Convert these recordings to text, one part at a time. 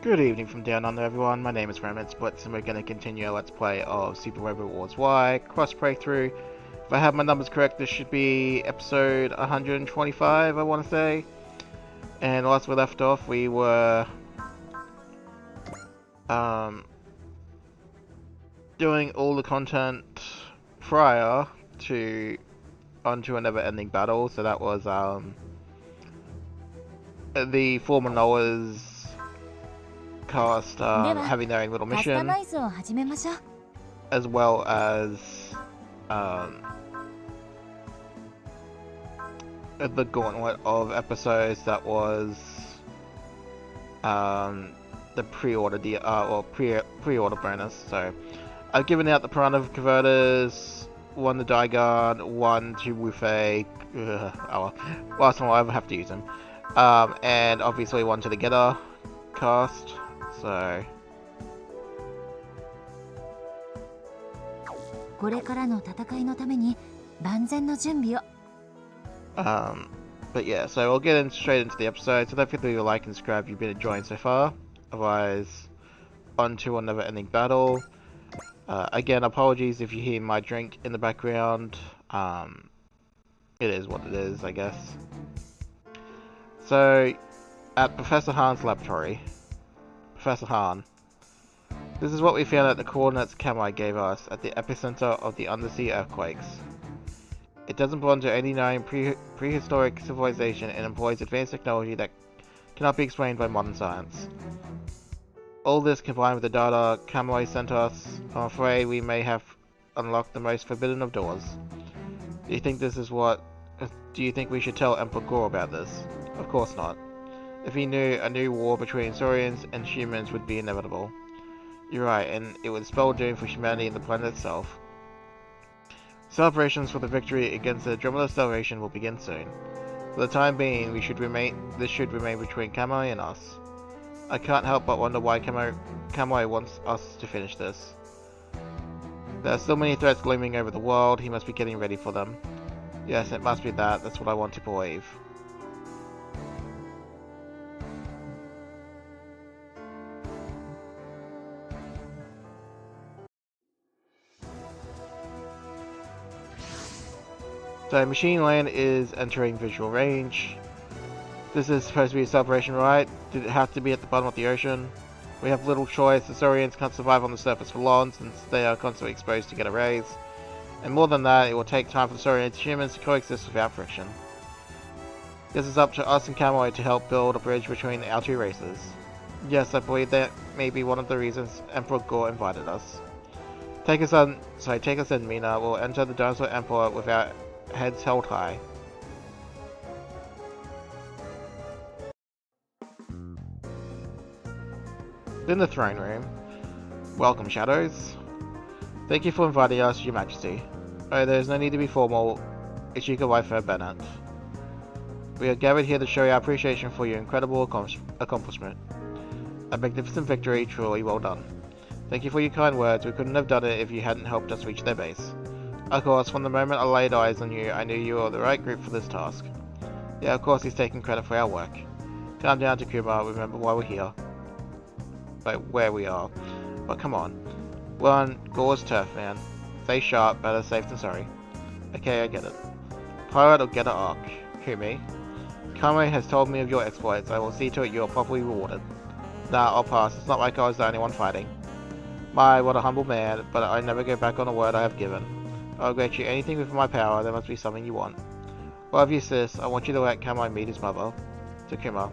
Good evening from down under, everyone. My name is Remit Splits, and we're going to continue our Let's Play of Super Robot Wars Y Cross Breakthrough. If I have my numbers correct, this should be episode 125, I want to say. And last we left off, we were doing all the content prior to onto a never-ending battle. So that was the former Noah's cast having their own little mission, as well as the gauntlet of episodes that was the pre-order pre-order bonus. So I've given out the Piranha Converters, one to Daigon, one to Wufei. Last time I'll ever have to use them. And obviously one to the Getter cast. So but yeah, so we'll get straight into the episode. So don't forget to leave a like and subscribe if you've been enjoying so far. Otherwise, on to a never-ending battle. Again, apologies if you hear my drink in the background. It is what it is, I guess. So, at Professor Han's laboratory. Professor Han. This is what we found at the coordinates Kamai gave us at the epicenter of the undersea earthquakes. It doesn't belong to any known prehistoric civilization and employs advanced technology that cannot be explained by modern science. All this combined with the data Kamai sent us, I'm afraid we may have unlocked the most forbidden of doors. Do you think we should tell Emperor Gore about this? Of course not. If he knew, a new war between Saurians and humans would be inevitable. You're right, and it would spell doom for humanity and the planet itself. Celebrations for the victory against the Andromeda Federation will begin soon. For the time being, this should remain between Kamai and us. I can't help but wonder why Kamai wants us to finish this. There are so many threats looming over the world, he must be getting ready for them. Yes, it must be that, that's what I want to believe. So, Machine Land is entering visual range. This is supposed to be a celebration, right? Did it have to be at the bottom of the ocean? We have little choice. The Saurians can't survive on the surface for long since they are constantly exposed to Gamma rays. And more than that, it will take time for the Saurians and humans to coexist without friction. This is up to us and Kamui to help build a bridge between our two races. Yes, I believe that may be one of the reasons Emperor Gore invited us. Take us in, Mina. We'll enter the Dinosaur Empire with our heads held high. In the throne room. Welcome, Shadows. Thank you for inviting us, Your Majesty. Oh, there is no need to be formal. Ishika Waifu Bennett. We are gathered here to show our appreciation for your incredible accomplishment. A magnificent victory, truly well done. Thank you for your kind words. We couldn't have done it if you hadn't helped us reach their base. Of course, from the moment I laid eyes on you, I knew you were the right group for this task. Yeah, of course he's taking credit for our work. Calm down, Takuma. Remember why we're here. Like, where we are. But come on. We're on Gore's turf, man. Stay sharp, better safe than sorry. Okay, I get it. Pirate or Getter Arc? Who, me? Kamei has told me of your exploits. I will see to it you are properly rewarded. Nah, I'll pass. It's not like I was the only one fighting. My, what a humble man, but I never go back on a word I have given. I'll grant you anything within my power. There must be something you want. Well, if you insist, I want you to let Kamei meet his mother. Takuma.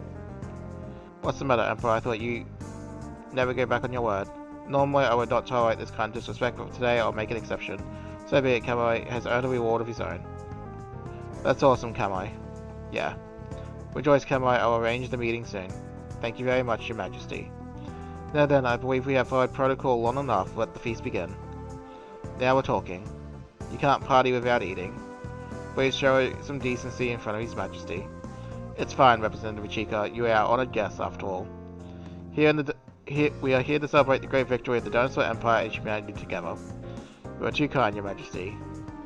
What's the matter, Emperor? I thought you never go back on your word. Normally, I would not tolerate this kind of disrespect, but today I'll make an exception. So be it, Kamei has earned a reward of his own. That's awesome, Kamei. Yeah. Rejoice, Kamei. I will arrange the meeting soon. Thank you very much, Your Majesty. Now then, I believe we have followed protocol long enough. Let the feast begin. Now we're talking. You can't party without eating. Please show some decency in front of His Majesty. It's fine, Representative Ichika. You are our honored guest, after all. We are here to celebrate the great victory of the Dinosaur Empire and humanity together. You are too kind, Your Majesty.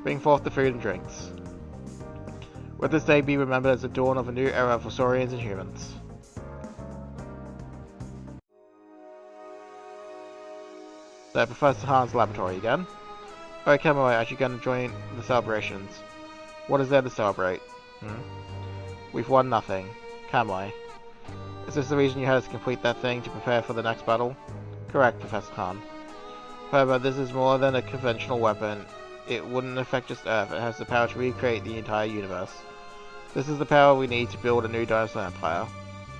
Bring forth the food and drinks. Let this day be remembered as the dawn of a new era for Saurians and humans. So, Professor Han's laboratory again. Oh, Kamui, are you going to join the celebrations? What is there to celebrate? We've won nothing. Kamui. Is this the reason you had us complete that thing to prepare for the next battle? Correct, Professor Han. However, this is more than a conventional weapon. It wouldn't affect just Earth. It has the power to recreate the entire universe. This is the power we need to build a new dinosaur empire.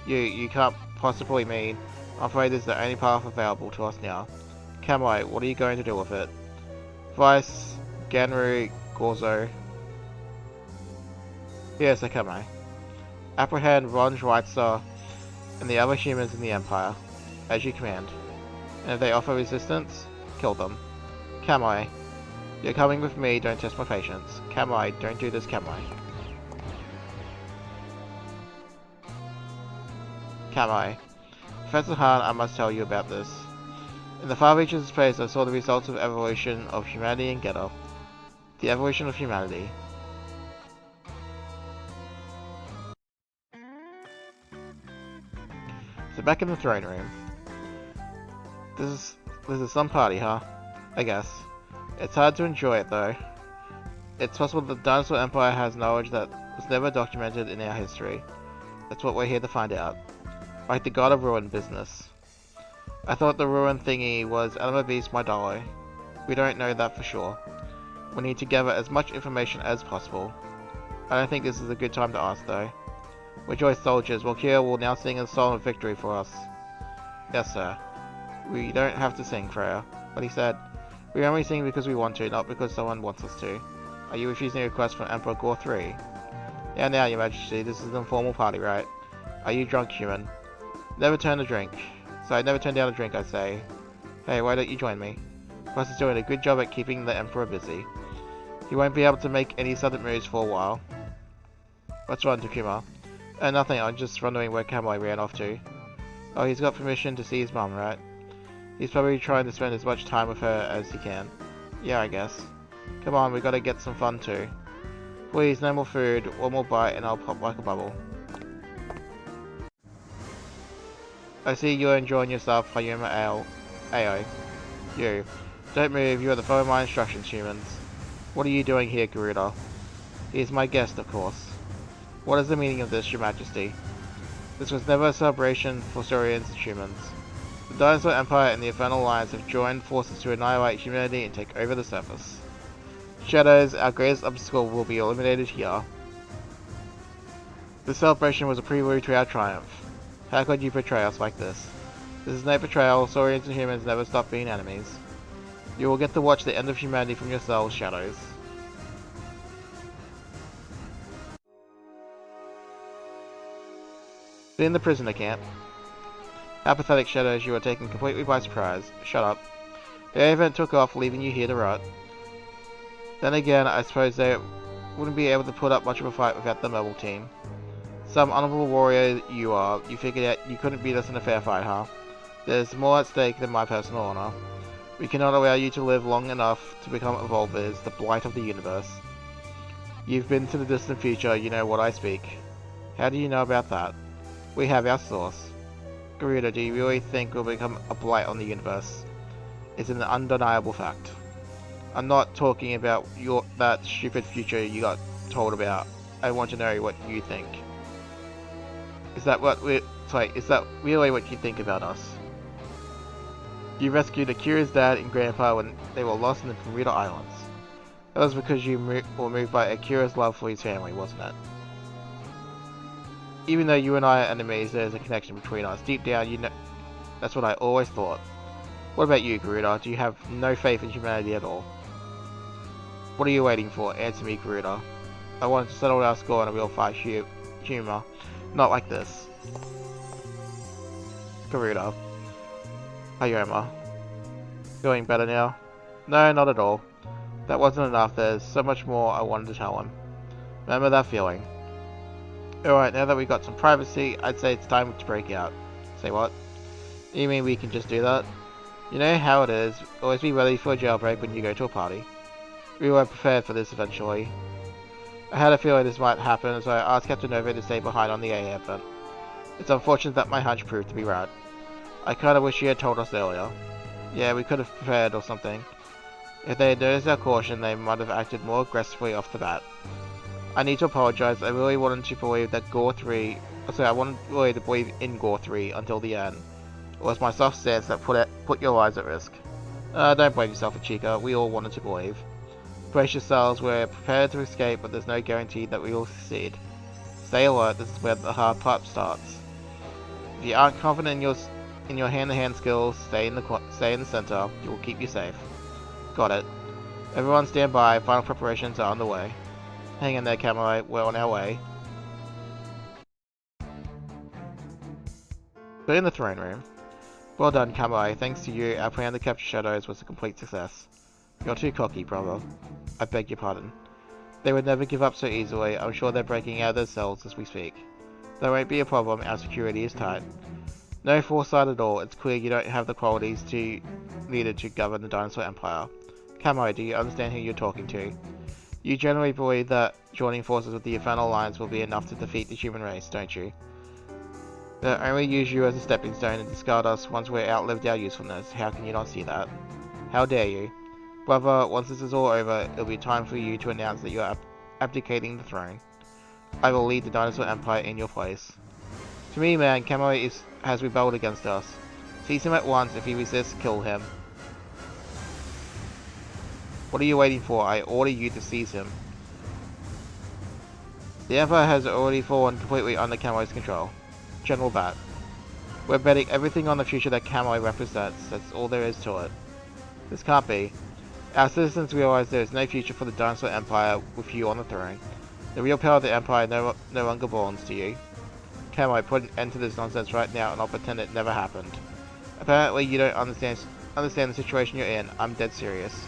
You can't possibly mean. I'm afraid this is the only path available to us now. Kamui, what are you going to do with it? Vice, Genru, Gorzo. Yes, Kamui. Apprehend Ron Schweitzer and the other humans in the Empire, as you command. And if they offer resistance, kill them. Kamui, you're coming with me, don't test my patience. Kamui, don't do this, Kamui. Kamui. Professor Han, I must tell you about this. In the far reaches of space, I saw the results of evolution of humanity in Getter. The evolution of humanity. So back in the throne room. This is some party, huh? I guess. It's hard to enjoy it though. It's possible the Dinosaur Empire has knowledge that was never documented in our history. That's what we're here to find out. Like the God of Ruin business. I thought the Ruin thingy was Anima Beast my dollar. We don't know that for sure. We need to gather as much information as possible. I don't think this is a good time to ask though. Rejoice, soldiers. Walkira will now sing a song of victory for us. Yes, sir. We don't have to sing, Freya. But he said, we only sing because we want to, not because someone wants us to. Are you refusing a request from Emperor Gore 3? Yeah, now, your majesty, this is an informal party, right? Are you drunk, human? Never turn a drink. Sorry, never turn down a drink, I say. Hey, why don't you join me? Plus, he's doing a good job at keeping the Emperor busy. He won't be able to make any sudden moves for a while. What's wrong, Takuma? Nothing, I'm just wondering where Kamui ran off to. Oh, he's got permission to see his mum, right? He's probably trying to spend as much time with her as he can. Yeah, I guess. Come on, we gotta get some fun too. Please, no more food, one more bite and I'll pop like a bubble. I see you're enjoying yourself, Hayuma Ao. You. Don't move, you are to follow my instructions, humans. What are you doing here, Garuda? He is my guest, of course. What is the meaning of this, your majesty? This was never a celebration for Saurians and humans. The Dinosaur Empire and the Infernal Alliance have joined forces to annihilate humanity and take over the surface. Shadows, our greatest obstacle, will be eliminated here. This celebration was a prelude to our triumph. How could you betray us like this? This is no betrayal, Saurians and humans never stop being enemies. You will get to watch the end of humanity from yourselves, Shadows. In the prisoner camp. How pathetic, Shadows, you are taken completely by surprise. Shut up. The event took off, leaving you here to rot. Then again, I suppose they wouldn't be able to put up much of a fight without the mobile team. Some honorable warrior you are, you figured out you couldn't beat us in a fair fight, huh? There's more at stake than my personal honor. We cannot allow you to live long enough to become Evolvers, the blight of the universe. You've been to the distant future, you know what I speak. How do you know about that? We have our source. Garuda, do you really think we'll become a blight on the universe? It's an undeniable fact. I'm not talking about that stupid future you got told about. I want to know what you think. Is that really what you think about us? You rescued Akira's dad and grandpa when they were lost in the Bermuda Islands. That was because you were moved by Akira's love for his family, wasn't it? Even though you and I are enemies, there's a connection between us. Deep down, you know, that's what I always thought. What about you, Garuda? Do you have no faith in humanity at all? What are you waiting for? Answer me, Garuda. I wanted to settle our score in a real fight humor. Not like this. Garuda. Hayoma. Feeling better now? No, not at all. That wasn't enough. There's so much more I wanted to tell him. Remember that feeling? Alright, now that we got some privacy, I'd say it's time to break out. Say what? You mean we can just do that? You know how it is. Always be ready for a jailbreak when you go to a party. We were prepared for this eventually. I had a feeling this might happen, so I asked Captain Nova to stay behind on the AA event. It's unfortunate that my hunch proved to be right. I kinda wish he had told us earlier. Yeah, we could have prepared or something. If they had noticed our caution, they might have acted more aggressively off the bat. I need to apologize. I really wanted to believe that Gore 3... Sorry, I wanted really to believe in Gore 3 until the end. It was my soft stance that put your lives at risk. Don't blame yourself, Chica. We all wanted to believe. Brace yourselves. We're prepared to escape, but there's no guarantee that we will succeed. Stay alert. This is where the hard part starts. If you aren't confident in your hand-to-hand skills, stay in the center. It will keep you safe. Got it. Everyone stand by. Final preparations are underway. Hang in there, Camelot. We're on our way. We're in the throne room. Well done, Camelot. Thanks to you, our plan to capture shadows was a complete success. You're too cocky, brother. I beg your pardon. They would never give up so easily. I'm sure they're breaking out of their cells as we speak. There won't be a problem. Our security is tight. No foresight at all. It's clear you don't have the qualities needed to govern the Dinosaur Empire. Camelot, do you understand who you're talking to? You generally believe that joining forces with the Infernal Alliance will be enough to defeat the human race, don't you? They'll only use you as a stepping stone and discard us once we're outlived our usefulness. How can you not see that? How dare you? Brother, once this is all over, it'll be time for you to announce that you are abdicating the throne. I will lead the Dinosaur Empire in your place. To me, man, Camelot has rebelled against us. Seize him at once. If he resists, kill him. What are you waiting for? I order you to seize him. The Empire has already fallen completely under Camelot's control. General Bat. We're betting everything on the future that Camelot represents. That's all there is to it. This can't be. Our citizens realize there is no future for the Dinosaur Empire with you on the throne. The real power of the Empire no longer belongs to you. Camelot, put an end to this nonsense right now and I'll pretend it never happened. Apparently you don't understand the situation you're in. I'm dead serious.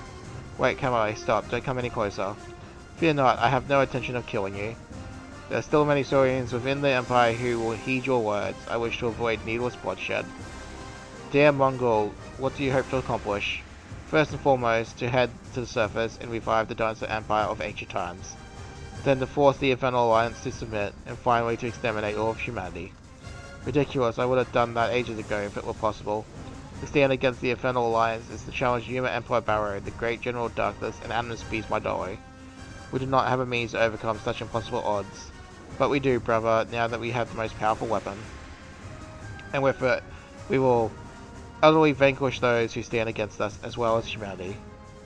Wait, Camelot, stop. Don't come any closer. Fear not, I have no intention of killing you. There are still many historians within the Empire who will heed your words. I wish to avoid needless bloodshed. Dear Mongol, what do you hope to accomplish? First and foremost, to head to the surface and revive the Dinosaur Empire of ancient times. Then to force the Infernal Alliance to submit, and finally to exterminate all of humanity. Ridiculous, I would have done that ages ago if it were possible. To stand against the Infernal Alliance is to challenge Yuma Emperor Barrow, the Great General of Darkness, and Animus Beast Midori. We do not have a means to overcome such impossible odds. But we do, brother, now that we have the most powerful weapon. And with it, we will utterly vanquish those who stand against us, as well as humanity.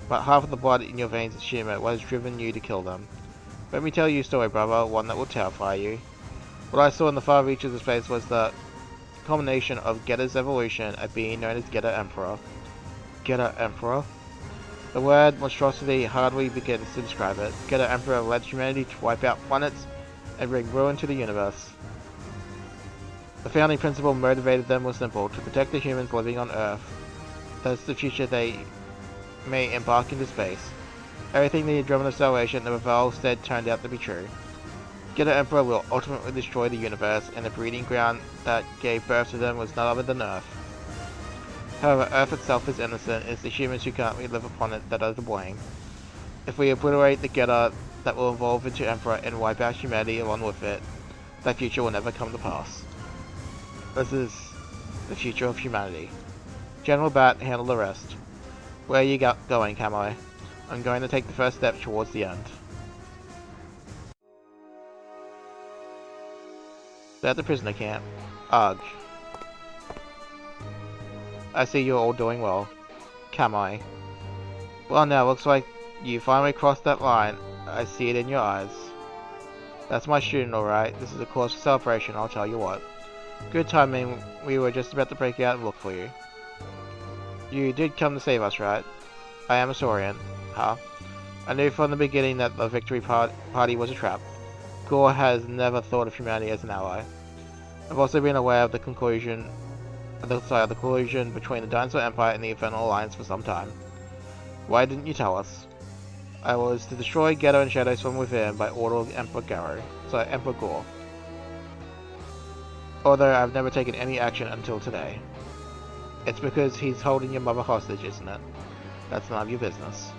But half of the blood in your veins is Shima, what has driven you to kill them. Let me tell you a story, brother, one that will terrify you. What I saw in the far reaches of space was the culmination of Geta's evolution, a being known as Geta Emperor. Geta Emperor? The word monstrosity hardly begins to describe it. Geta Emperor led humanity to wipe out planets and bring ruin to the universe. The founding principle motivated them was simple, to protect the humans living on Earth. That's the future they may embark into space. Everything they had dreamt of salvation, the Revel said turned out to be true. Geta Emperor will ultimately destroy the universe, and the breeding ground that gave birth to them was none other than Earth. However, Earth itself is innocent, it's the humans who currently live upon it that are to blame. If we obliterate the Geta that will evolve into Emperor and wipe out humanity along with it, that future will never come to pass. This is the future of humanity. General Bat, handle the rest. Where are you going, Camelot? I'm going to take the first step towards the end. They're at the prisoner camp. Ugh. I see you're all doing well. Camelot. Well now, looks like you finally crossed that line. I see it in your eyes. That's my student, alright. This is a cause for celebration, I'll tell you what. Good timing, we were just about to break out and look for you. You did come to save us, right? I am a Saurian. Huh? I knew from the beginning that the victory party was a trap. Gore has never thought of humanity as an ally. I've also been aware of the collusion between the Dinosaur Empire and the Infernal Alliance for some time. Why didn't you tell us? I was to destroy Ghetto and Shadows from within by order of Emperor Gore. Although I've never taken any action until today. It's because he's holding your mother hostage, isn't it? That's none of your business.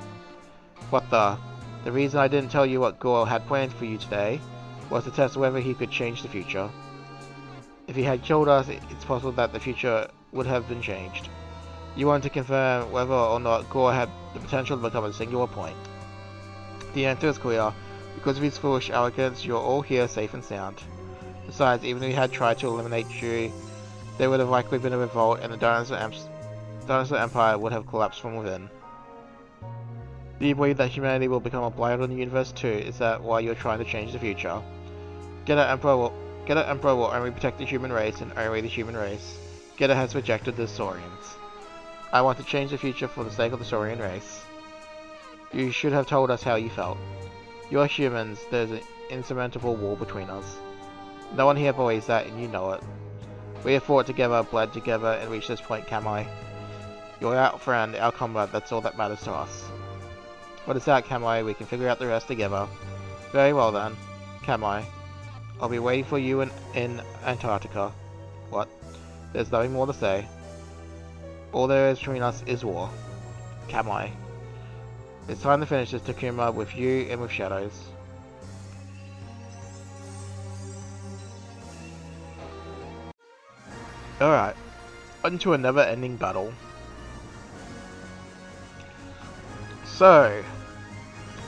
What the? The reason I didn't tell you what Gore had planned for you today was to test whether he could change the future. If he had killed us, it's possible that the future would have been changed. You want to confirm whether or not Gore had the potential to become a singular point. The answer is clear. Because of his foolish arrogance, you're all here safe and sound. Besides, even if we had tried to eliminate you, there would have likely been a revolt and the Dinosaur Empire would have collapsed from within. Do you believe that humanity will become a blight on the universe too? Is that why you're trying to change the future? Getter Emperor will only protect the human race and only the human race. Getter has rejected the Saurians. I want to change the future for the sake of the Saurian race. You should have told us how you felt. You are humans, there's an insurmountable wall between us. No one here believes that, and you know it. We have fought together, bled together, and reached this point, Kamai. You're our friend, our comrade, that's all that matters to us. What is that, Kamai? We can figure out the rest together. Very well then, Kamai. I'll be waiting for you in Antarctica. What? There's nothing more to say. All there is between us is war. Kamai. It's time to finish this, Takuma, with you and with Shadows. Alright, on to a never-ending battle. So,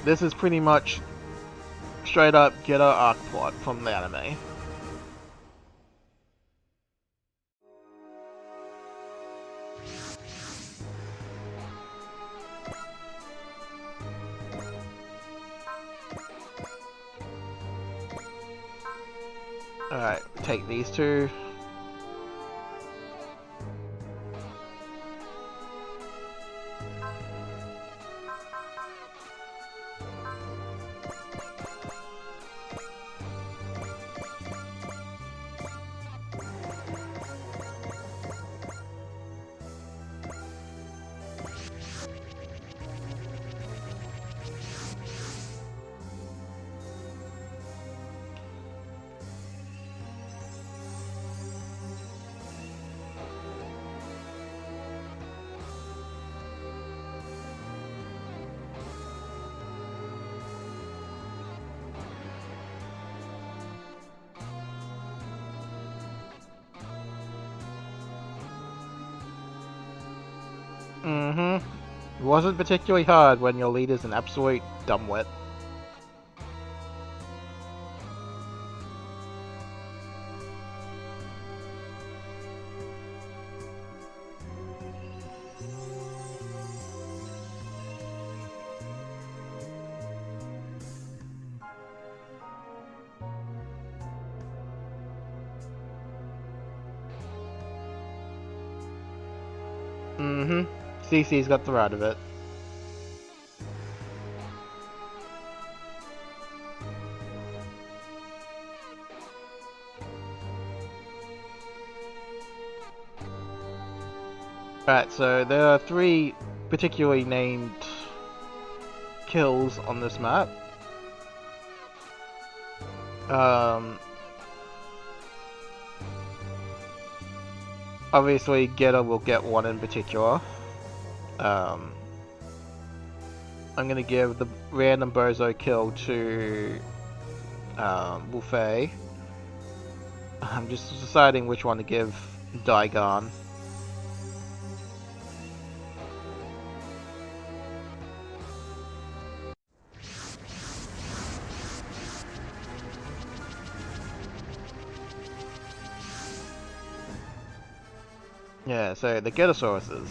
this is pretty much straight up Getter arc plot from the anime. Alright, take these two. It wasn't particularly hard when your leader's an absolute dumbwit. CC's got the right of it. Right, so there are 3 particularly named kills on this map. Obviously, Getter will get one in particular. I'm gonna give the random bozo kill to Wolfei. I'm just deciding which one to give Daigon. Yeah, so the Getosauruses.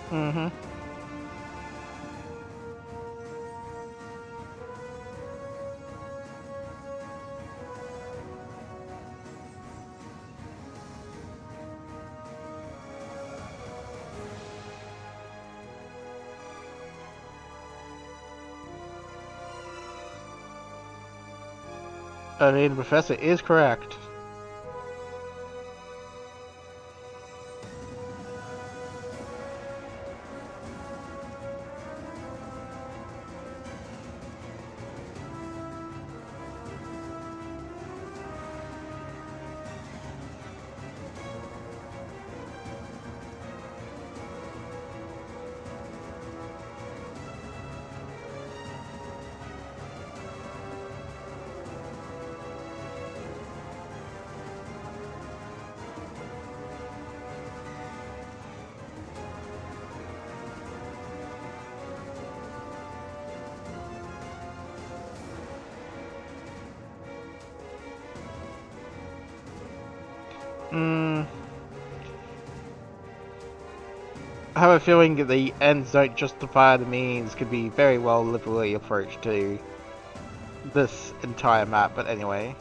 Mm-hmm. I mean, the professor is correct. I have a feeling that the ends don't justify the means could be very well liberally approached to this entire map, but anyway.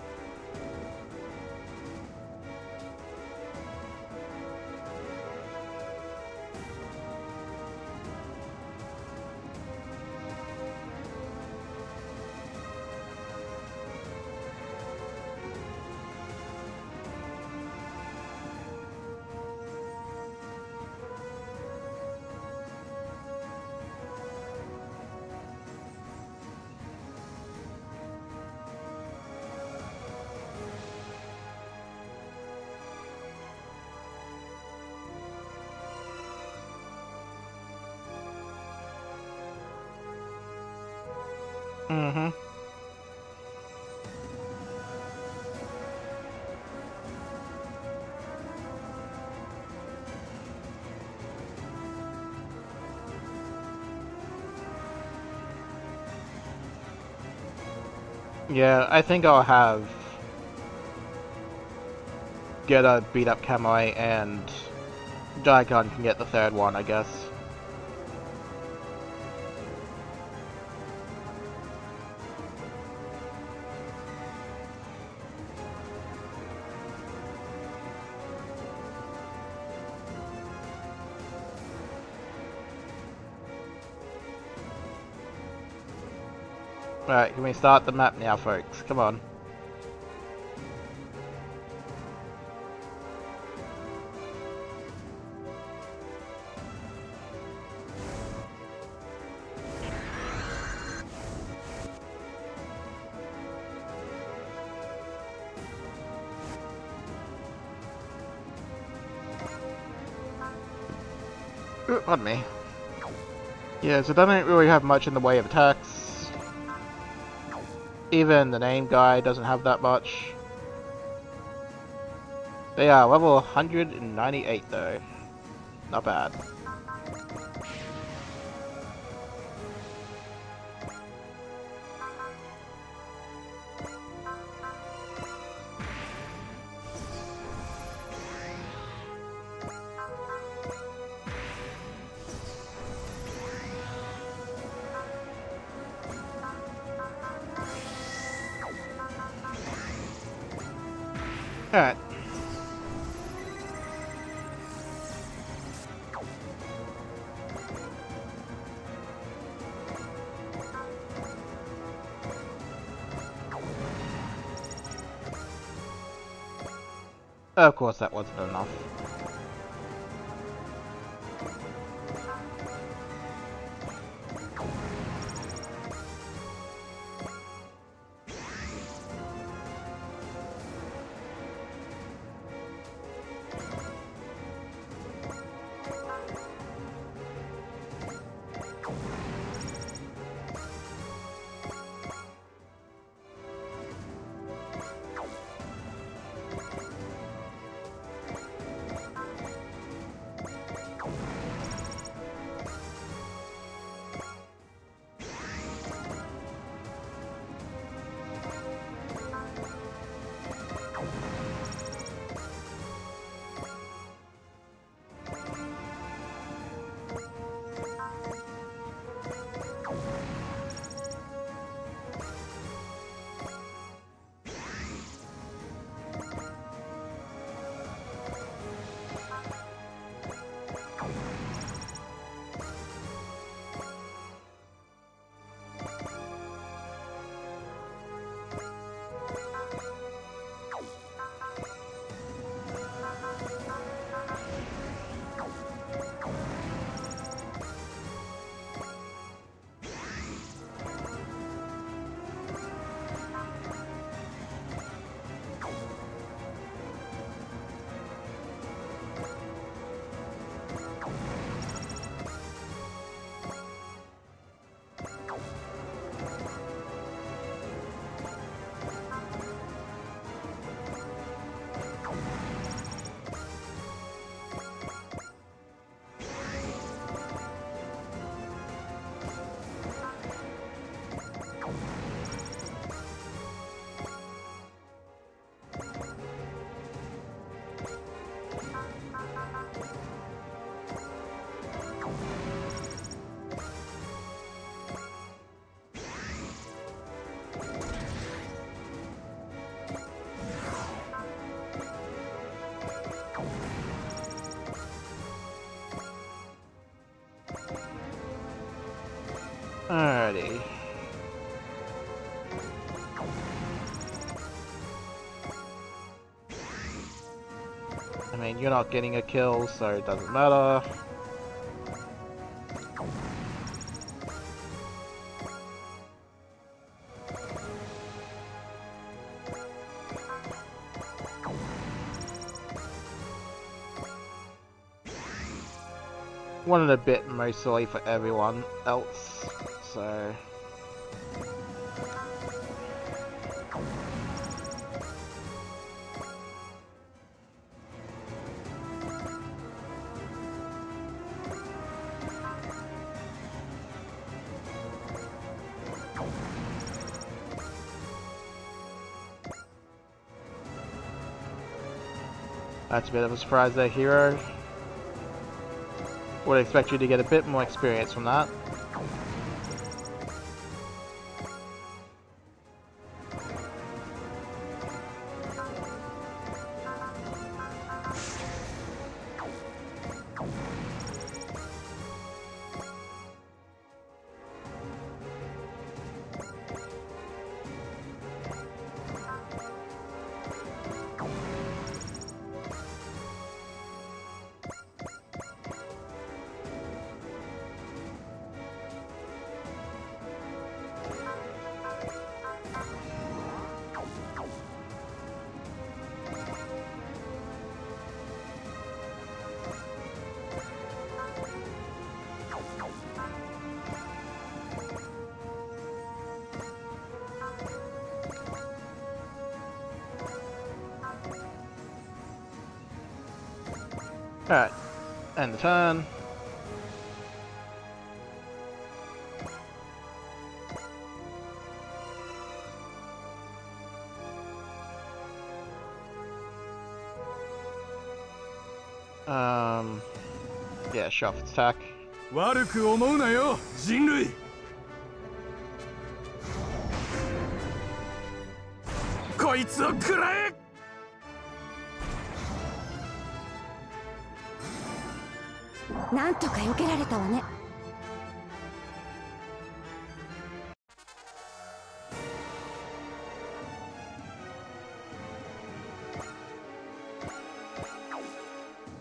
Mm-hmm. Yeah, I think I'll have get a beat up Kamui and Daikon can get the third one, I guess. Right, can we start the map now, folks? Come on. Ooh, pardon me. Yeah, so they don't really have much in the way of attacks. Even the name guy doesn't have that much. They are level 198 though. Not bad. Alright. Of course that wasn't enough. Alrighty. I mean, you're not getting a kill, so it doesn't matter. Wanted a bit mostly for everyone else, so... That's a bit of a surprise there, Hero. Would expect you to get a bit more experience from that. Alright, end the turn. Yeah, shuffle attack. 悪く思うなよ、人類。こいつを食らえ。なんとか避けられたわね。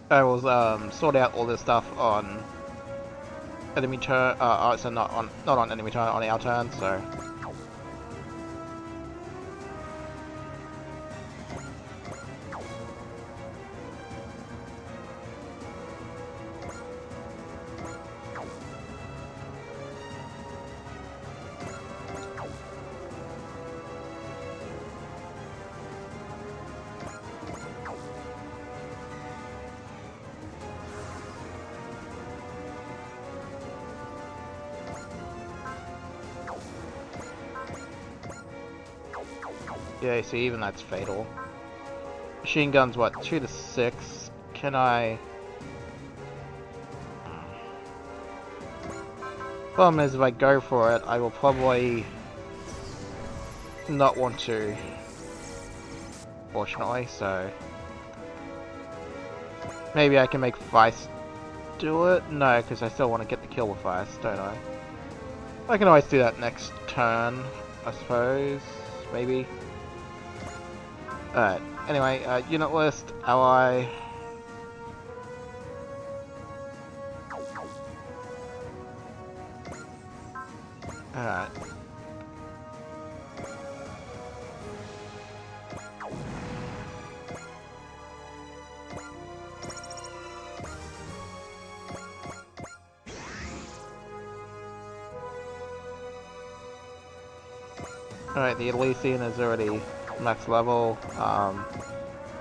I will sort out all this stuff on enemy turn. So not on enemy turn, on our turn. So. Yeah, so even that's fatal. Machine guns, what, 2 to 6? Can I... Problem is, if I go for it, I will probably not want to, fortunately, so... Maybe I can make Vice do it? No, because I still want to get the kill with Vice, don't I? I can always do that next turn, I suppose, maybe. Alright, anyway, unit list, ally. Alright. Alright, the Elysian is already max level.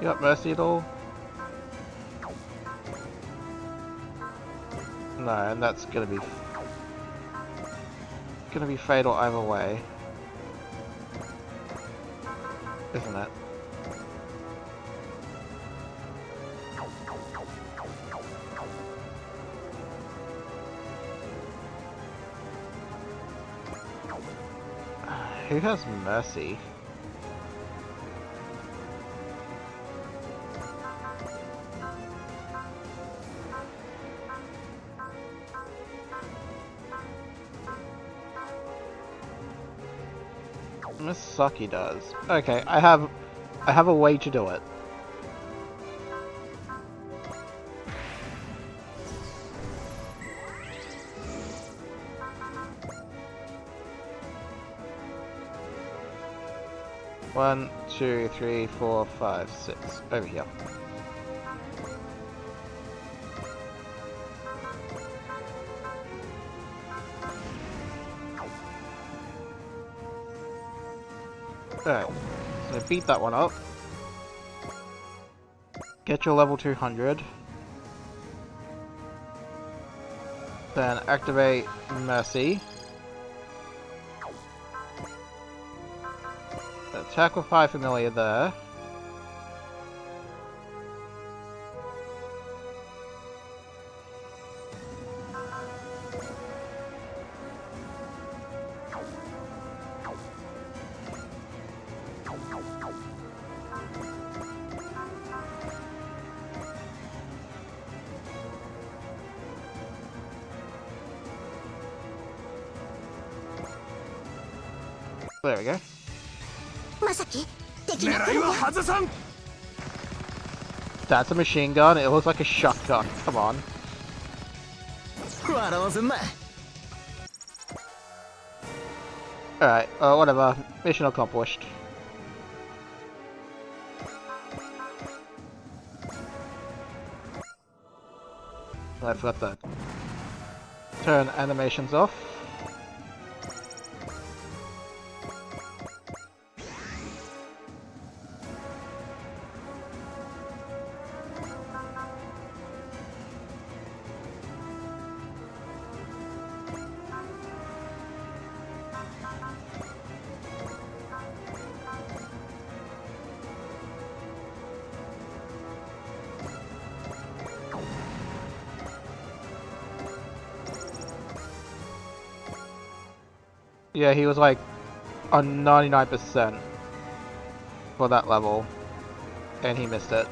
You got Mercy at all? No, and that's gonna be fatal either way, isn't it? Who has Mercy? Misaki does. Okay, I have a way to do it. One, two, three, four, five, six. Over here. Alright, so beat that one up. Get your level 200. Then activate Mercy. Attack with High Familiar there. There we go. まさき敵が来狙いるわは外さん That's a machine gun. It looks like a shotgun. Come on. 笑わせんな Alright, whatever. Mission accomplished. I forgot to turn animations off. Yeah, he was like on 99% for that level, and he missed it.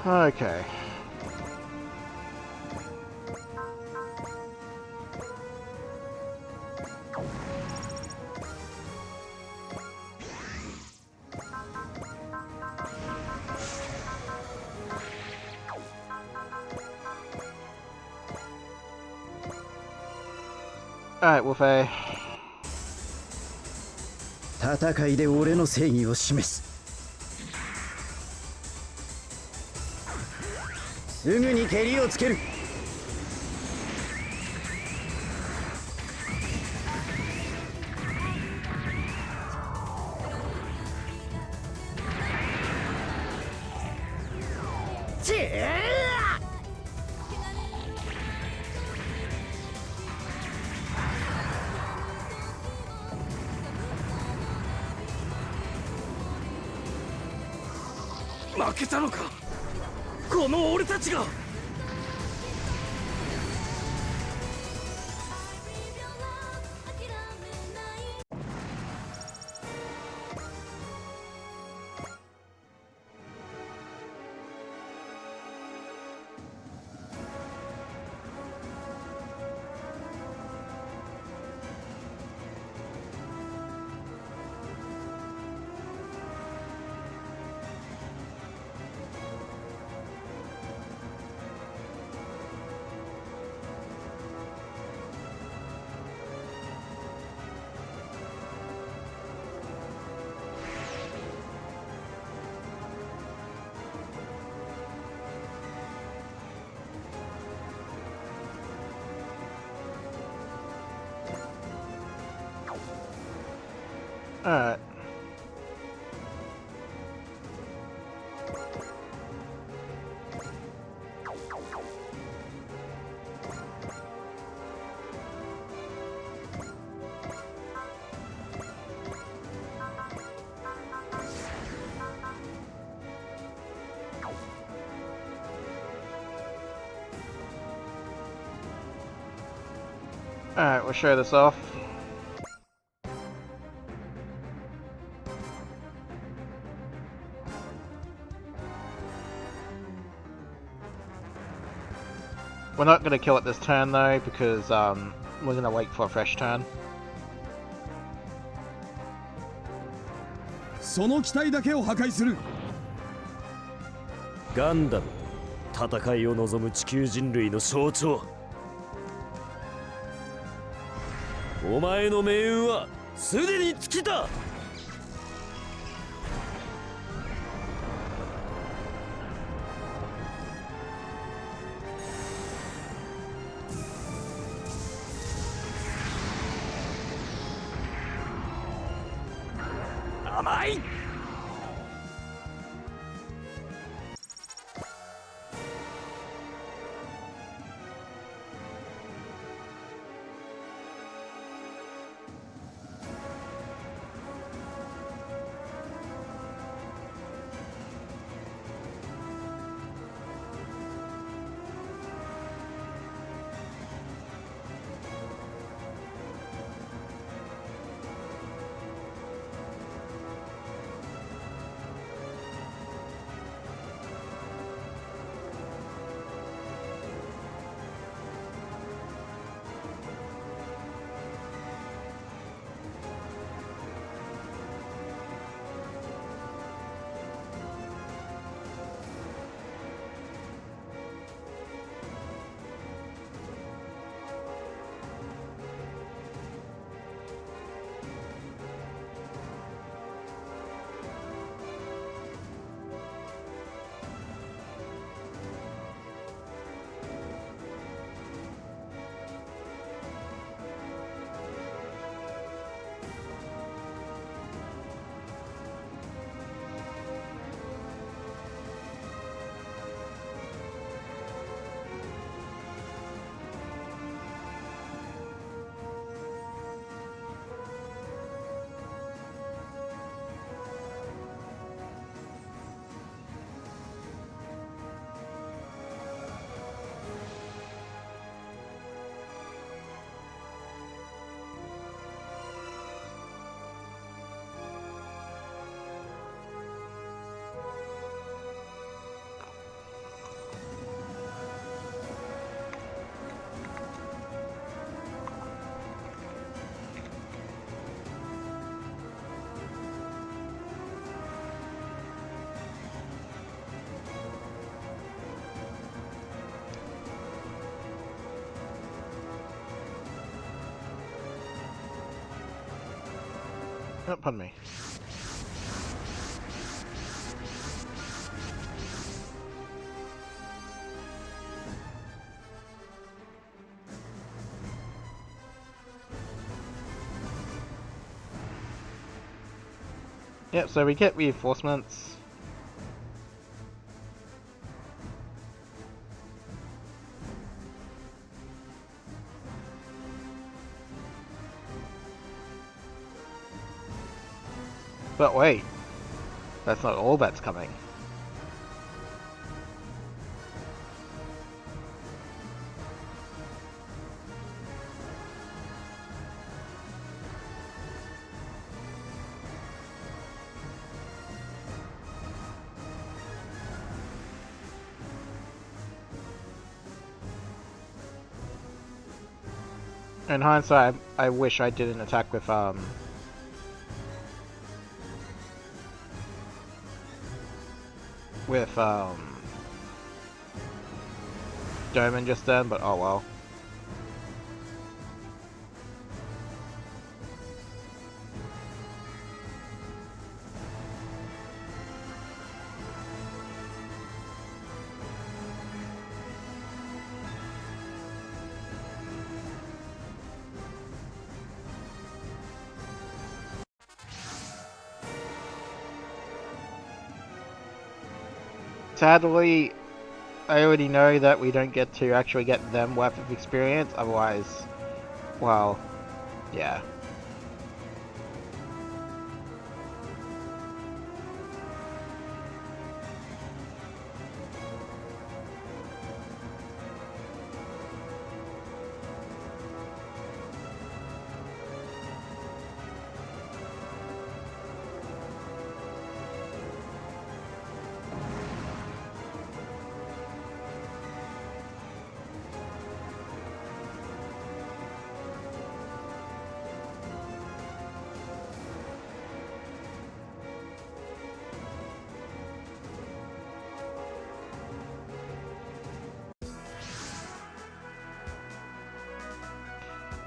Okay. Alright, Wolfie. 戦いで俺の正義を示すすぐに蹴りをつけるチェー負けたのかこの俺たちが Alright. Alright, we'll show this off. We're not going to kill it this turn though, because we're going to wait for a fresh turn. その機体だけを破壊する。ガンダム、戦いを望む地球人類の象徴。お前の命運はすでに尽きた。甘い。Oh, pardon me. Yep, so we get reinforcements. But wait, that's not all that's coming. In hindsight, I wish I didn't attack with Doman just then, but oh well. Sadly, I already know that we don't get to actually get them worth of experience, otherwise, well, yeah.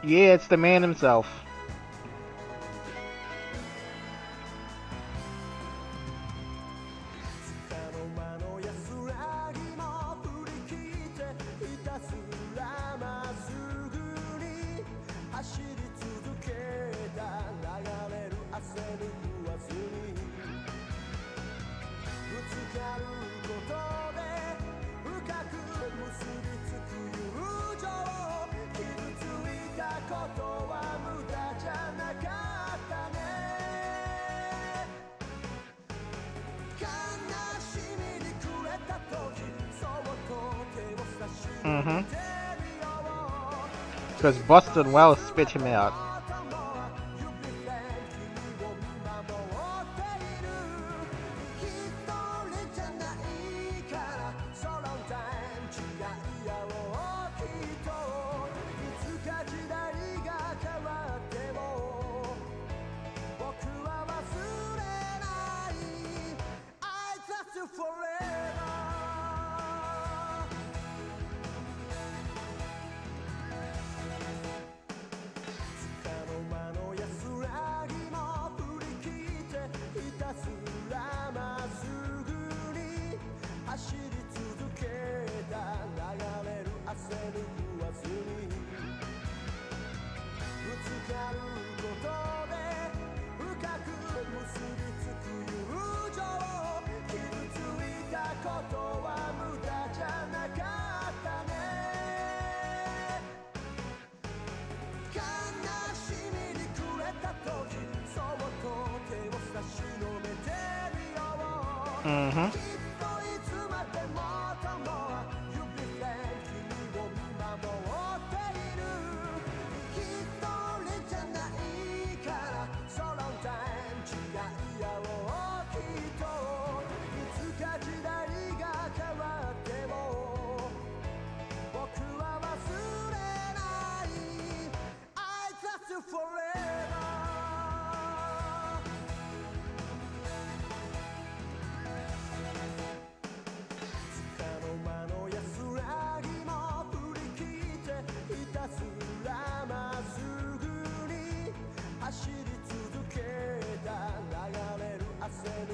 Yeah, it's the man himself. Because Boston Wells spit him out.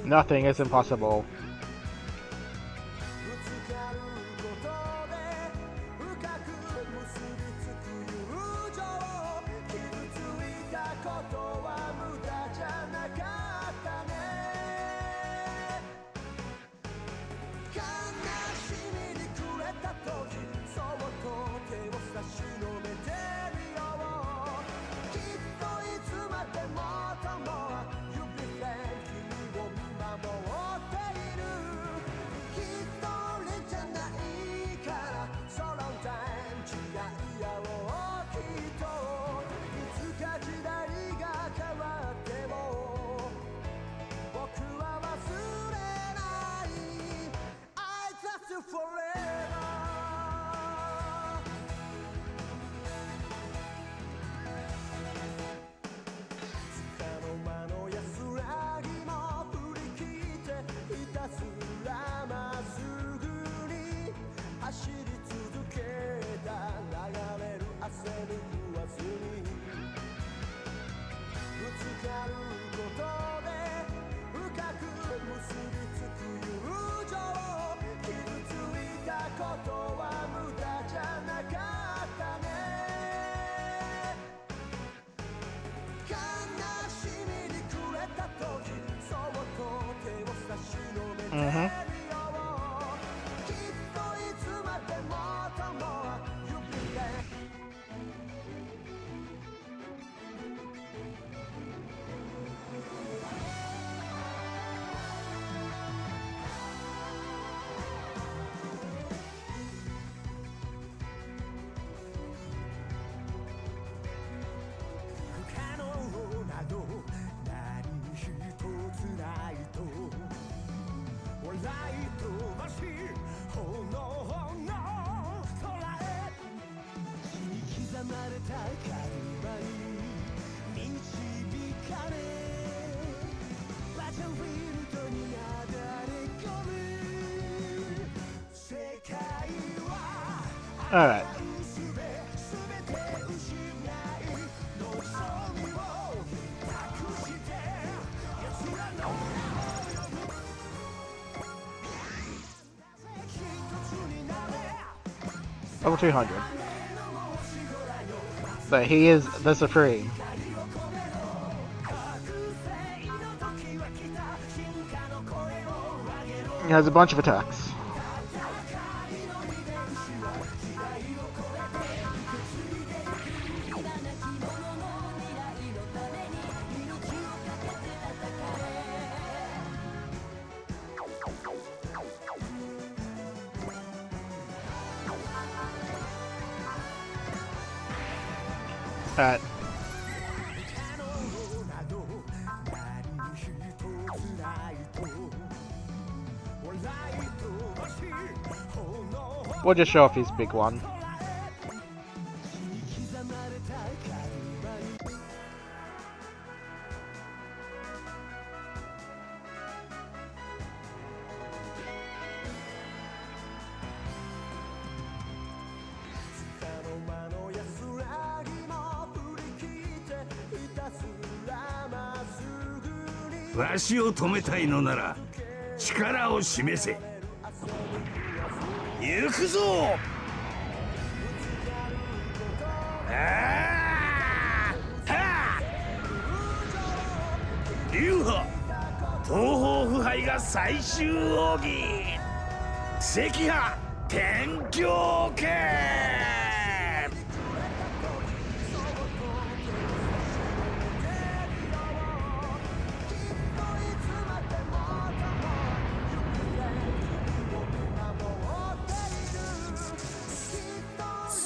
Nothing is impossible. Alright. Level 200. But he is the Supreme. He has a bunch of attacks. Alright. We'll just show off his big one. Bandia わしを止めたいのなら力を示せ。行くぞ。流派東方腐敗が最終奥義。赤派天狂剣。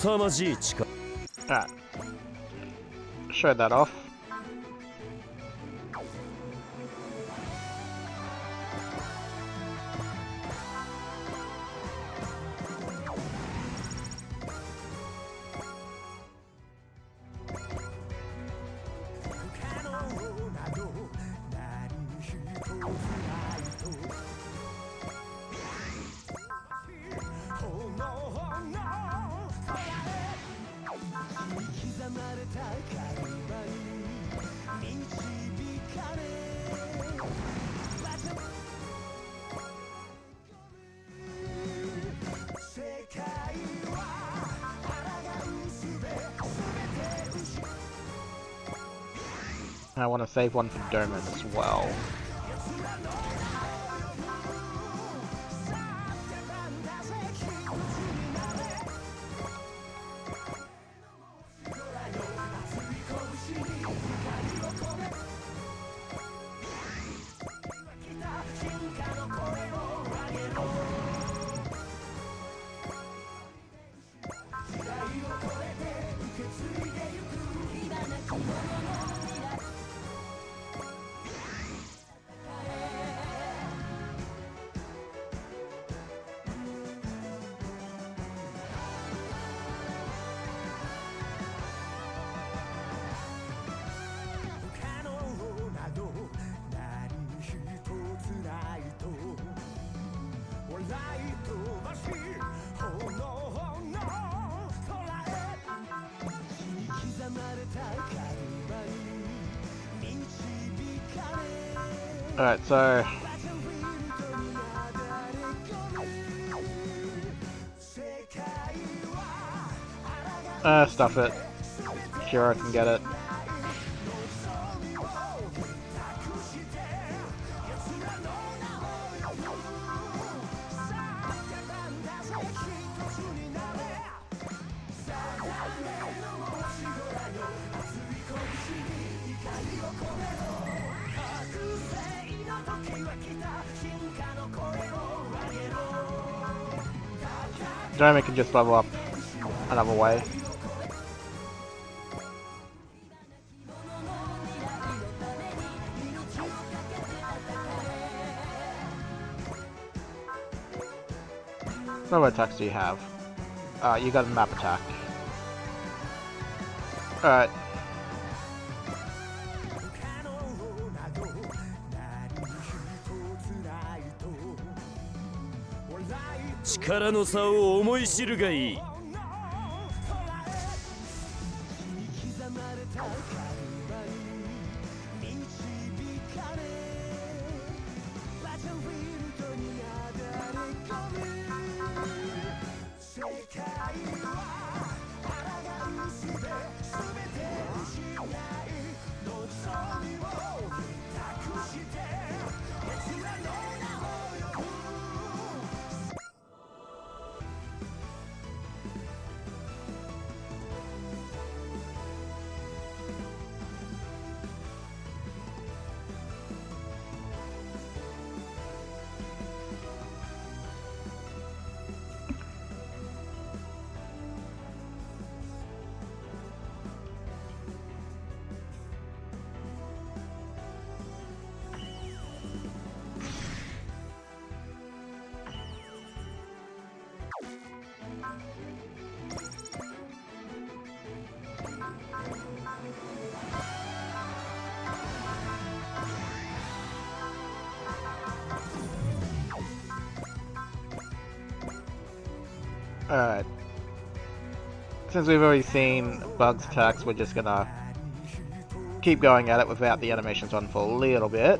凄まじい力。Alright. Show that off. I want to save one for Doman as well. Alright, so stuff it. Sure, I can get it. Doman can just level up another way. What attacks do you have? You got a map attack. Alright. Power 力の差を思い知るがいい。世界は Alright. Since we've already seen Bug's attacks, we're just gonna keep going at it without the animations on for a little bit.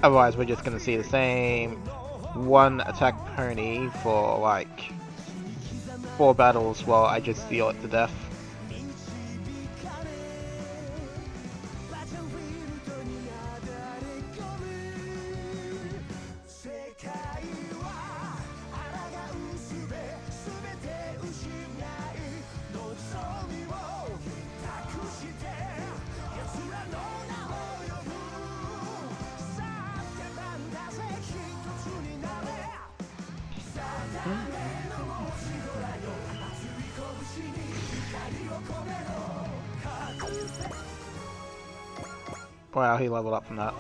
Otherwise, we're just gonna see the same one attack pony for like 4 battles while I just steal it to death. Wow, he leveled up from that.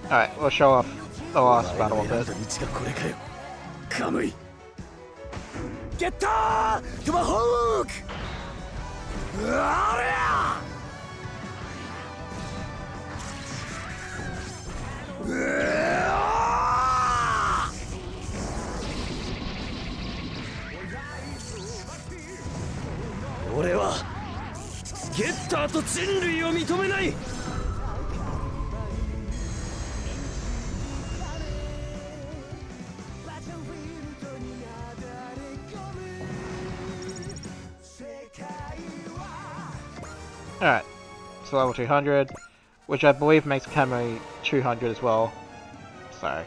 Alright, we'll show off the last battle of it. Get the Tomahawk!俺はゲッターと人類を認めない。Alright, so level 200, which I believe makes Camry 200 as well. So.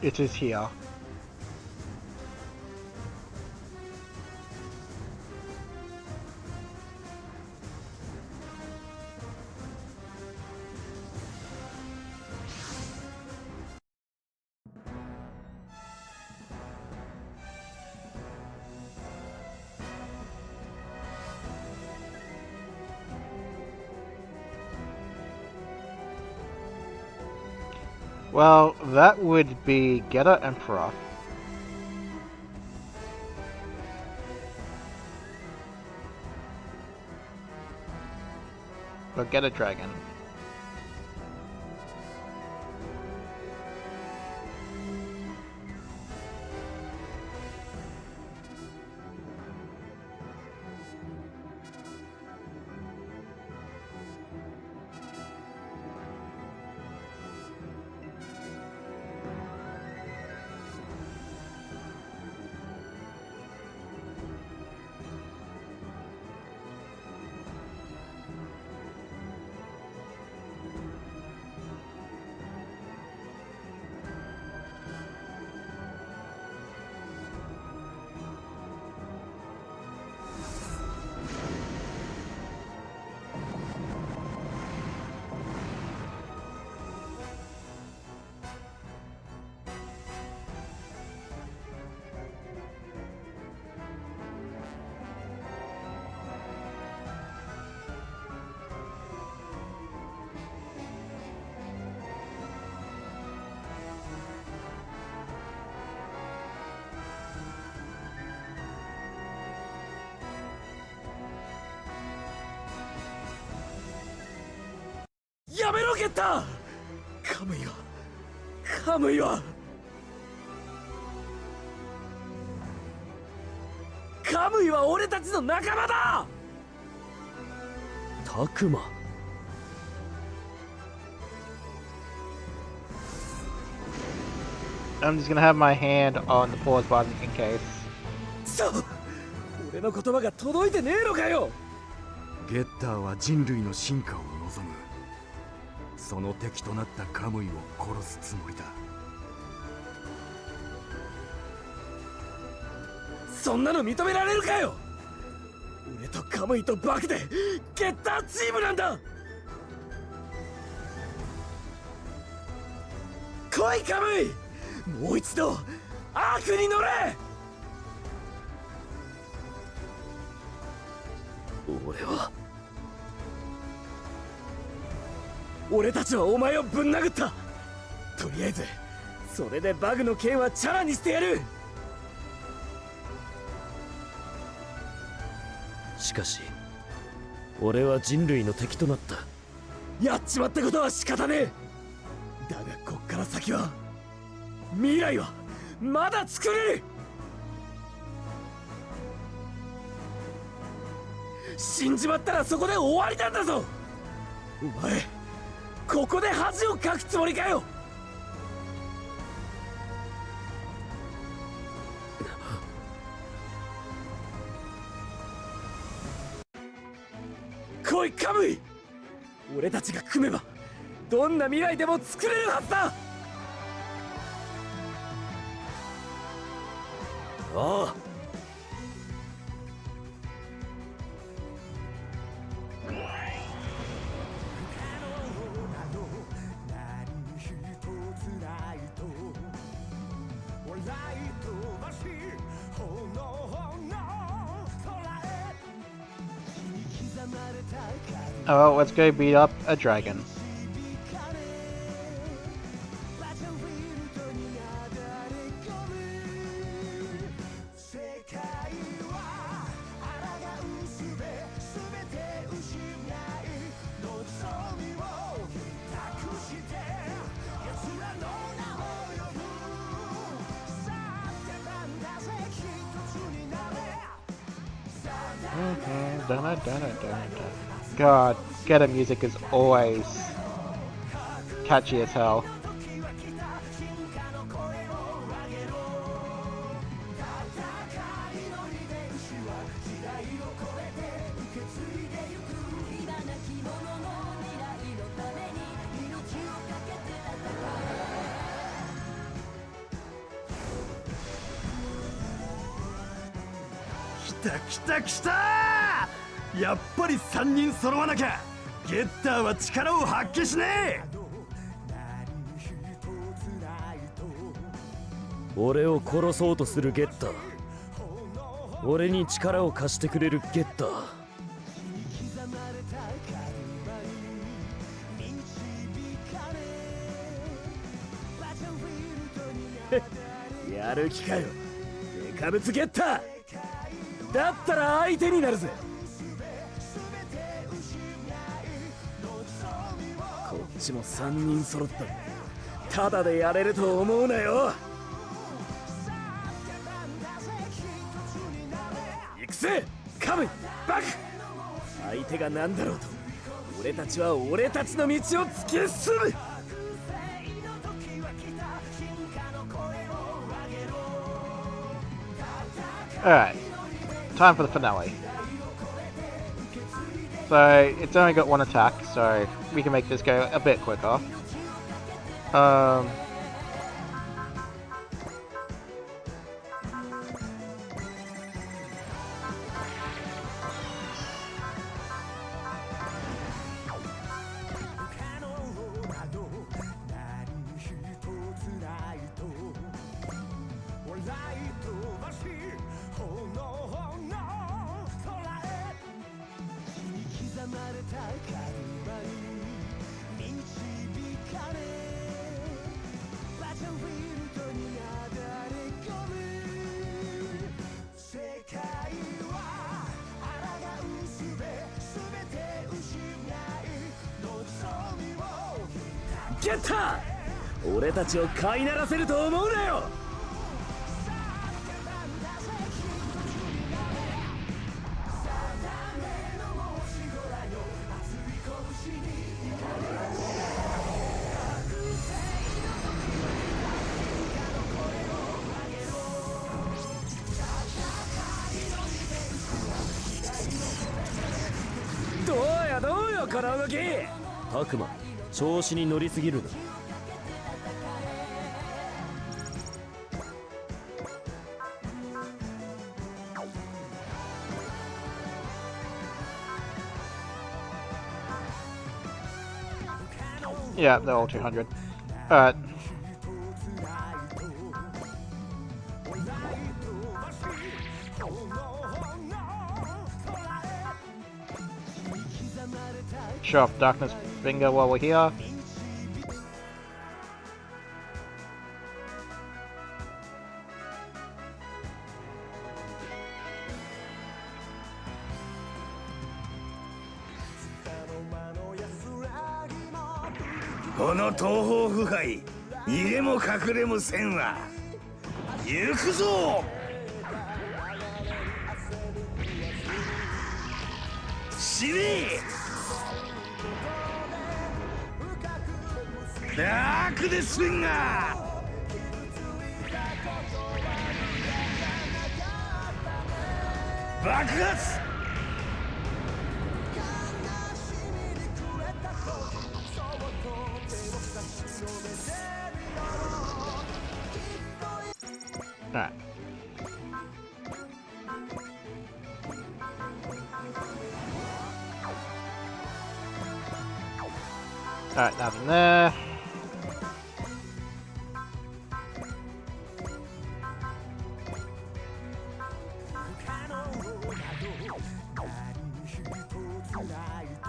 It is here. Well, that would be Getter Emperor. Or Getter Dragon. やめろゲッター。カムイは俺たちの仲間だ。タクマ。I'm just gonna have my hand on the pause button in case. そう、俺の言葉が届いてねえのかよ。ゲッターは人類の進化を望む。その敵となったカムイを殺すつもりだ。そんなの認められるかよ。俺とカムイとバクでゲッターチームなんだ。来いカムイ、もう一度アークに乗れ。俺たちはお前をぶん殴った。とりあえずそれでバグの剣はチャラにしてやる。しかし俺は人類の敵となった。やっちまったことは仕方ねえ。だがこっから先は、未来はまだ作れる。死んじまったらそこで終わりなんだぞ。お前ここで恥をかくつもりかよ。来いカムイ、俺たちが組めばどんな未来でも作れるはずだ。ああ、Oh, well, let's go beat up a dragon. God, Getter music is always catchy as hell.来た。やっぱり3人揃わなきゃゲッターは力を発揮しねえ。俺を殺そうとするゲッター、俺に力を貸してくれるゲッター。やる気かよ、デカブツゲッター。だったら相手になるぜ。こっちも3人揃ったただでやれると思うなよ。行くぜカムイ、バク。相手が何だろうと俺たちは俺たちの道を突き進む。Alright, time for the finale. So, it's only got one attack, so we can make this go a bit quicker. ゲッター、俺たちを飼いならせると思うなよ。どうよこの動き。タクマ、調子に乗りすぎるな。Yeah, they're all 200. Alright. Show off Darkness Finger while we're here. This東方腐敗、逃げも隠れもせんわ。行くぞ。死ね。ダークネスフィンガー。爆発。Alright. Alright, nothing there.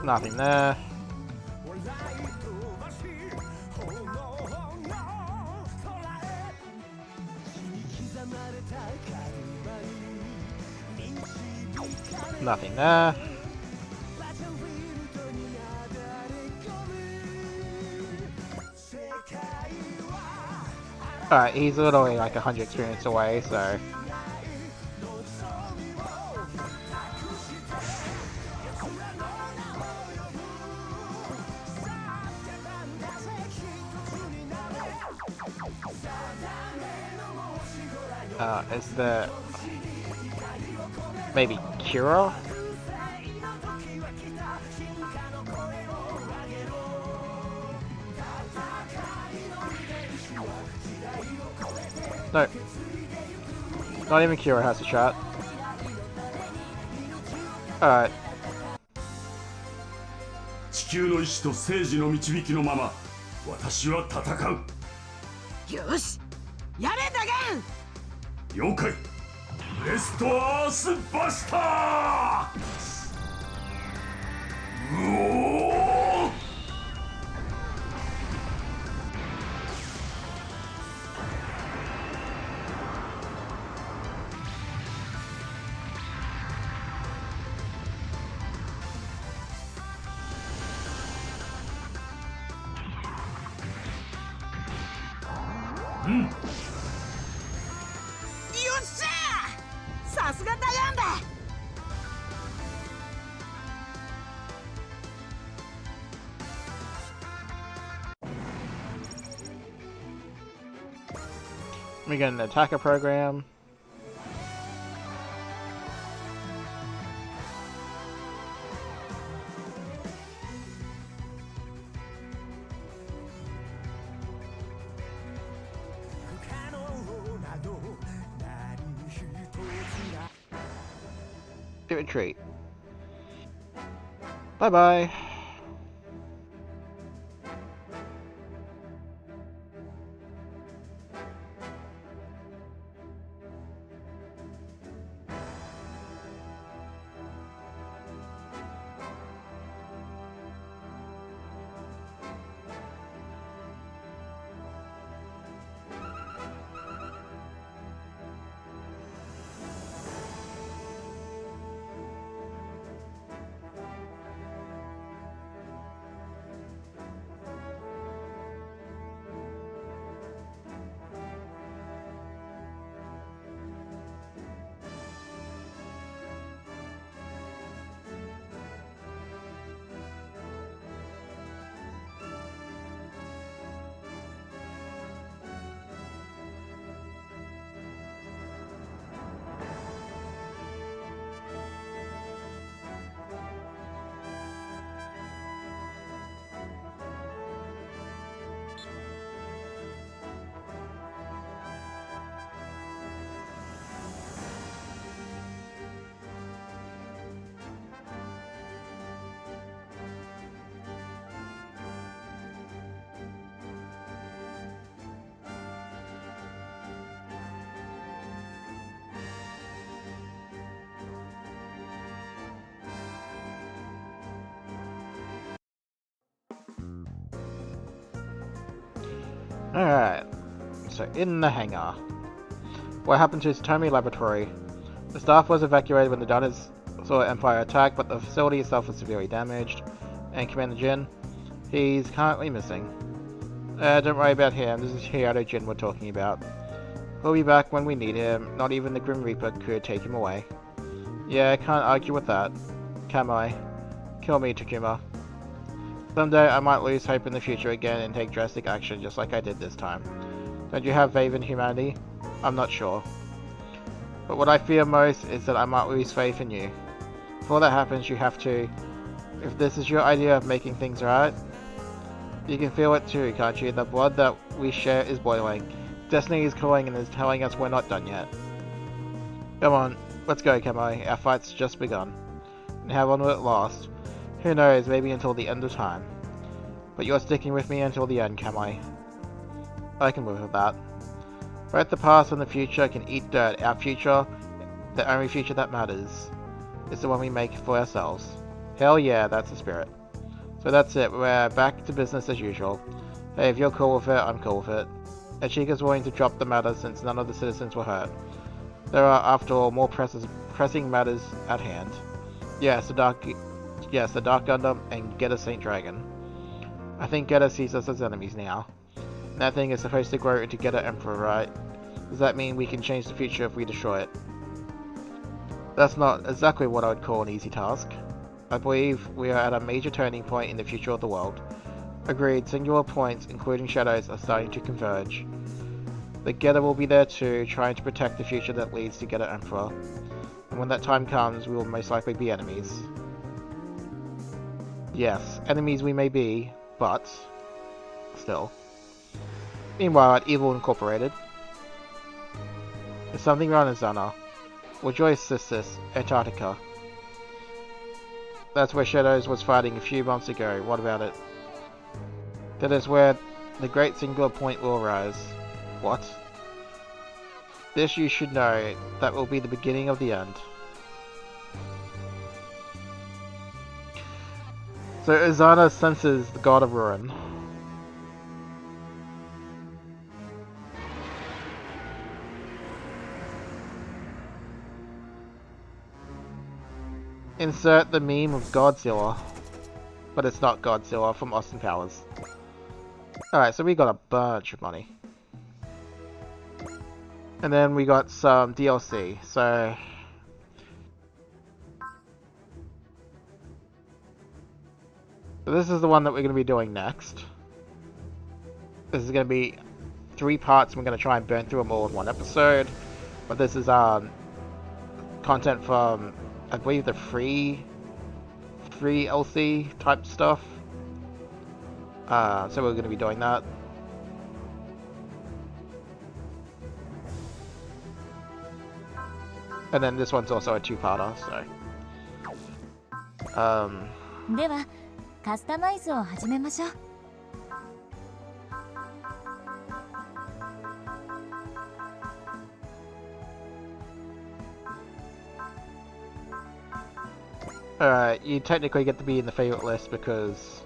Nothing there. Nothing there. Alright, he's literally like 100 experience away, so... is there... maybe Kira? No. Not even Kira has a shot. Alright. 地球の意志と政治の導きのまま私は戦う。よし、やれダガン。了解。レストアースバスター。うおー。うん。よっしゃー、さすがダガンだ。We get an attacker program. Retreat. Bye bye. Alright, so in the hangar. What happened to Tomy Laboratory? The staff was evacuated when the dinosaur Empire attacked, but the facility itself was severely damaged. And Commander Jin, he's currently missing. Don't worry about him, this is Hiyato Jin we're talking about. He'll be back when we need him, not even the Grim Reaper could take him away. Yeah, I can't argue with that. Can I? Kill me, Takuma. Someday I might lose hope in the future again and take drastic action just like I did this time. Don't you have faith in humanity? I'm not sure. But what I fear most is that I might lose faith in you. Before that happens, you have to... If this is your idea of making things right, you can feel it too, can't you? The blood that we share is boiling. Destiny is calling and is telling us we're not done yet. Come on, let's go, Kamo. Our fight's just begun. And how long will it last? Who knows, maybe until the end of time. But you're sticking with me until the end, Kamo. I can live with that. Both the past and the future can eat dirt. Our future, the only future that matters, is the one we make for ourselves. Hell yeah, that's the spirit. So that's it, we're back to business as usual. Hey, if you're cool with it, I'm cool with it. Achika's willing to drop the matter since none of the citizens were hurt. There are, after all, more pressing matters at hand. Yes, the Dark Gundam and Geta Saint Dragon. I think Geta sees us as enemies now. And that thing is supposed to grow into Geta Emperor, right? Does that mean we can change the future if we destroy it? That's not exactly what I would call an easy task. I believe we are at a major turning point in the future of the world. Agreed, singular points, including shadows, are starting to converge. The Geta will be there too, trying to protect the future that leads to Geta Emperor. And when that time comes, we will most likely be enemies. Yes, enemies we may be, but... still. Meanwhile, at Evil Incorporated... There's something wrong in Zana. Or Joy's sisters, Antarctica. That's where Shadows was fighting a few months ago, what about it? That is where the great singular point will arise. What? This you should know, that will be the beginning of the end. So Izana senses the god of ruin. Insert the meme of Godzilla. But it's not Godzilla from Austin Powers. Alright, so we got a bunch of money. And then we got some DLC, so... So this is the one that we're going to be doing next. This is going to be 3 parts, and we're going to try and burn through them all in one episode. But this is content from, I believe, the free LC type stuff. So we're going to be doing that. And then this one's also a 2-parter, so... ではカスタマイズを始めましょう。Alright, you technically get to be in the favorite list because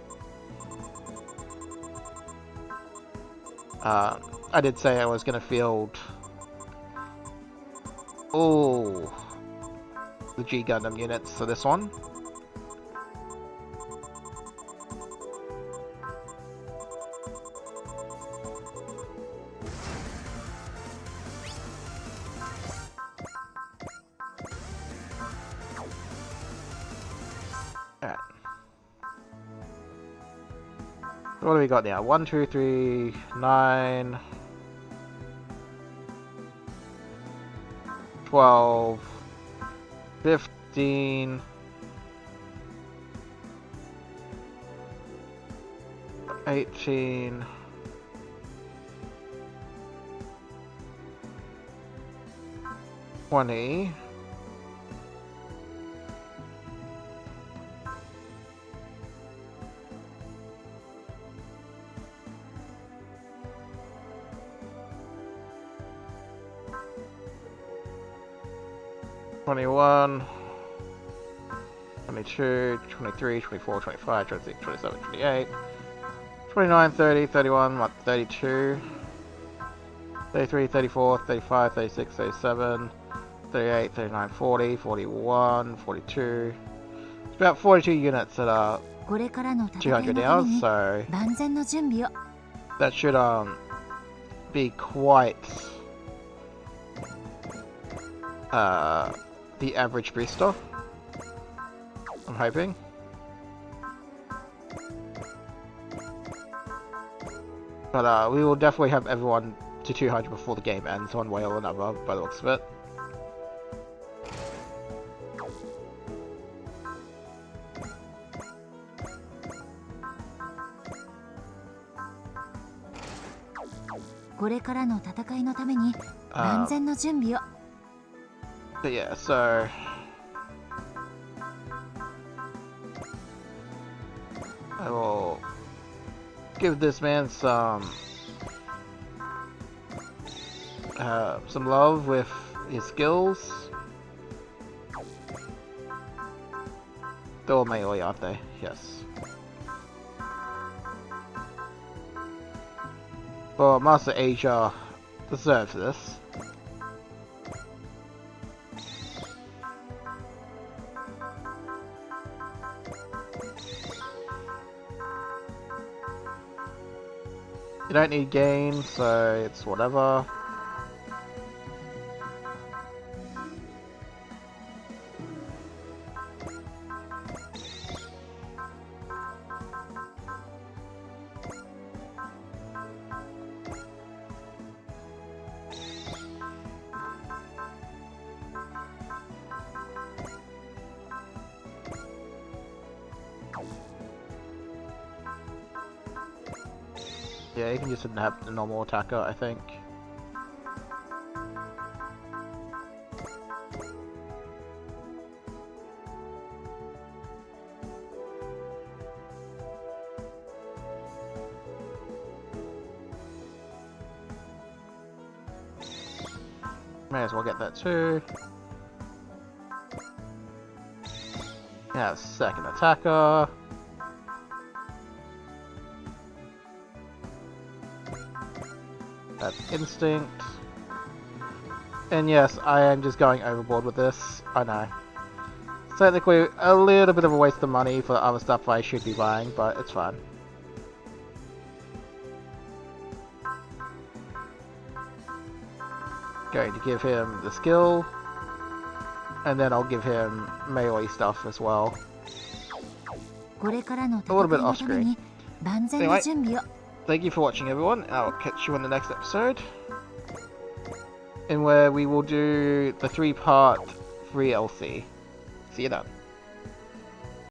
I did say I was going to field all the G Gundam units for this one. What do we got now? 1, 2, 3, 9, 12, 15, 18, 20, 21, 22, 23, 24, 25, 26, 27, 28, 29, 30, 31, what, 32. 33, 34, 35, 36, 37, 38, 39, 40, 41, 42. It's about 42 units that are これからの戦い 200 のた now, めに so 万全の準備を。 that should be quite the average booster. I'm hoping. But we will definitely have everyone to 200 before the game ends, one way or another, by the looks of it. But yeah, so I will give this man some love with his skills. They're all melee, aren't they? Yes. But Master Asia deserves this. You don't need gain, so it's whatever. Yeah, you can just have the normal attacker, I think. May as well get that too. Yeah, second attacker. That's instinct. And yes, I am just going overboard with this. I know. It's technically a little bit of a waste of money for other stuff I should be buying, but it's fine. Going to give him the skill. And then I'll give him melee stuff as well. A little bit off screen. Anyway, thank you for watching, everyone. I'll catch you in the next episode, in where we will do the 3-part free LC. See you then.